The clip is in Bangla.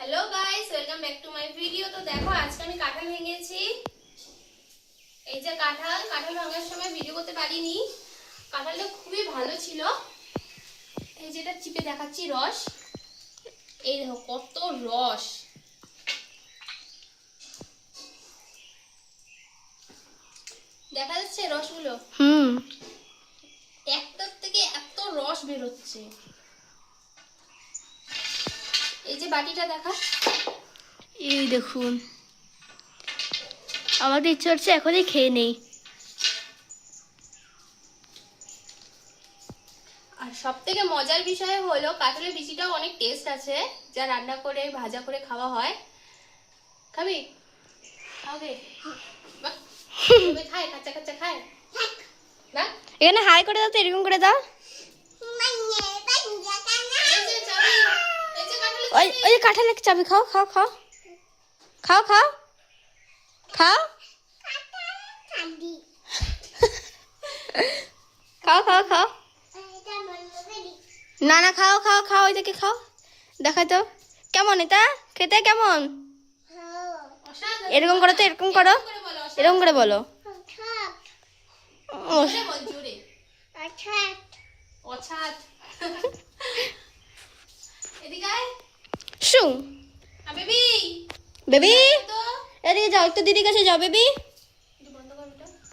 Hello guys, welcome back to my video. तो देखो आज के আমি কাঁঠাল ভেঙেছি। এই যে কাঁঠাল ভাঙার সময় ভিডিও করতে পারিনি। কাঁঠালটা খুবই ভালো ছিল। এই যেটা চিপে দেখাচ্ছি রস। এই দেখো কত রস। দেখা যাচ্ছে রসগুলো? একটার থেকে এত রস বের হচ্ছে। এই যে বাটিটা দেখা, এই দেখুন, আমাদের ইচ্ছে হচ্ছে এখনই খেয়ে নেই। আর সব থেকে মজার বিষয় হলো কাঁঠালের বিচিটাও অনেক টেস্ট আছে, যা রান্না করে ভাজা করে খাওয়া হয়। খাবি? খাবে? খায়, কাঁচা কাঁচা খায় না। এখানে হাই করে দাও তো, এরকম করে দাও। ওই ওই কাঁঠালের চাবি খাও খাও খাও খাও খাও খাও খাও খাও খাও না না খাও খাও খাও, ওইটাকে খাও। দেখাই তো কেমন, এটা খেতে কেমন? এরকম করো তো, এরকম করো, এরকম করে বলো। শু বেবি, এদিকে যাও, একটু দিদির কাছে যাও বেবি।